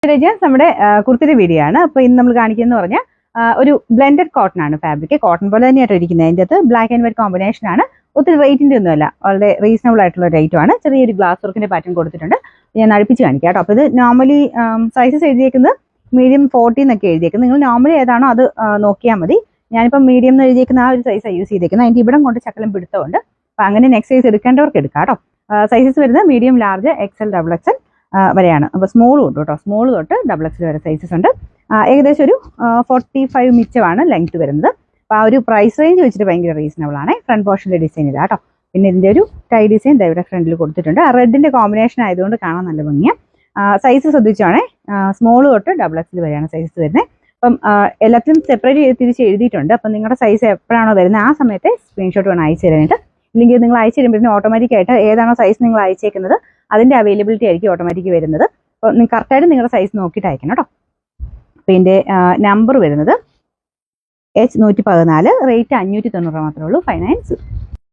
നമ്മുടെ കുർത്തിയുടെ വീഡിയോ ആണ്. അപ്പോൾ ഇന്ന് നമ്മൾ കാണിക്കുന്നത് പറഞ്ഞാൽ ഒരു ബ്ലെൻഡഡ് കോട്ടൺ ആണ് ഫാബ്രിക്. കോട്ടൺ പോലെ തന്നെയായിട്ട് ഇരിക്കുന്നത്. അതിൻ്റെ അകത്ത് ബ്ലാക്ക് ആൻഡ് വൈറ്റ് കോമ്പിനേഷൻ ആണ്. ഒത്തിരി റേറ്റിൻ്റെ ഒന്നുമല്ല, വളരെ റീസണബിൾ ആയിട്ടുള്ള റേറ്റും ആണ്. ചെറിയൊരു ഗ്ലാസ് വർക്കിന്റെ പാറ്റേൺ കൊടുത്തിട്ടുണ്ട്. ഞാൻ അടുപ്പിച്ച് കാണിക്കാം കേട്ടോ. അപ്പോൾ ഇത് നോർമലി സൈസസ് എഴുതിയേക്കുന്നത് മീഡിയം 40 എന്നൊക്കെ എഴുതിയേക്കുന്നത്. നിങ്ങൾ നോർമലി ഏതാണോ അത് നോക്കിയാൽ മതി. ഞാനിപ്പോൾ മീഡിയം എന്ന് എഴുതിയേക്കുന്ന ആ ഒരു സൈസാണ് യൂസ് ചെയ്തേക്കുന്നത്. അതിൻ്റെ ഇവിടം കൊണ്ട് ചക്കലം പിടുത്തമുണ്ട്. അപ്പോൾ അങ്ങനെ നെക്സ്റ്റ് സൈസ് എടുക്കേണ്ടവർക്ക് എടുക്കാം കേട്ടോ. സൈസസ് വരുന്നത് മീഡിയം, ലാർജ്, XL, XXL വരെയാണ്. അപ്പോൾ സ്മോളും ഉണ്ട് കേട്ടോ. സ്മോൾ തൊട്ട് XXL വരെ സൈസസ് ഉണ്ട്. ഏകദേശം ഒരു 45 മിച്ചമാണ് ലെങ്ത് വരുന്നത്. അപ്പോൾ ആ ഒരു പ്രൈസ് റേഞ്ച് വെച്ചിട്ട് ഭയങ്കര റീസണബിൾ ആണ്. ഫ്രണ്ട് പോർഷൻ്റെ ഡിസൈൻ ഇതാ കേട്ടോ. പിന്നെ ഇതിൻ്റെ ഒരു ടൈ ഡിസൈൻ ഇവിടെ ഫ്രണ്ടിൽ കൊടുത്തിട്ടുണ്ട്. ആ റെഡിൻ്റെ കോമ്പിനേഷൻ ആയതുകൊണ്ട് കാണാൻ നല്ല ഭംഗിയാണ്. സൈസ് ശ്രദ്ധിച്ചാണേ, സ്മോൾ തൊട്ട് XXL വരെയാണ് സൈസസ് വരുന്നത്. അപ്പം എല്ലാത്തിനും സെപ്പറേറ്റ് ചെയ്ത് തിരിച്ച് എഴുതിയിട്ടുണ്ട്. അപ്പം നിങ്ങളുടെ സൈസ് എപ്പോഴാണോ വരുന്നത് ആ സമയത്ത് സ്ക്രീൻഷോട്ട് വേണം അയച്ചു തരാനായിട്ട്. ഇല്ലെങ്കിൽ നിങ്ങൾ അയച്ചു തരുമ്പോഴത്തേക്കും ഓട്ടോമാറ്റിക്കായിട്ട് ഏതാണോ സൈസ് നിങ്ങൾ അയച്ചേക്കുന്നത് അതിൻ്റെ അവൈലബിലിറ്റി ആയിരിക്കും ഓട്ടോമാറ്റിക് വരുന്നത്. അപ്പോൾ നിങ്ങൾ കറക്റ്റായിട്ട് നിങ്ങളുടെ സൈസ് നോക്കിയിട്ട് അയക്കണം കേട്ടോ. അപ്പോൾ ഇതിൻ്റെ നമ്പർ വരുന്നത് H114, റേറ്റ് 590 മാത്രമേ ഉള്ളൂ. ഫൈനാൻസ്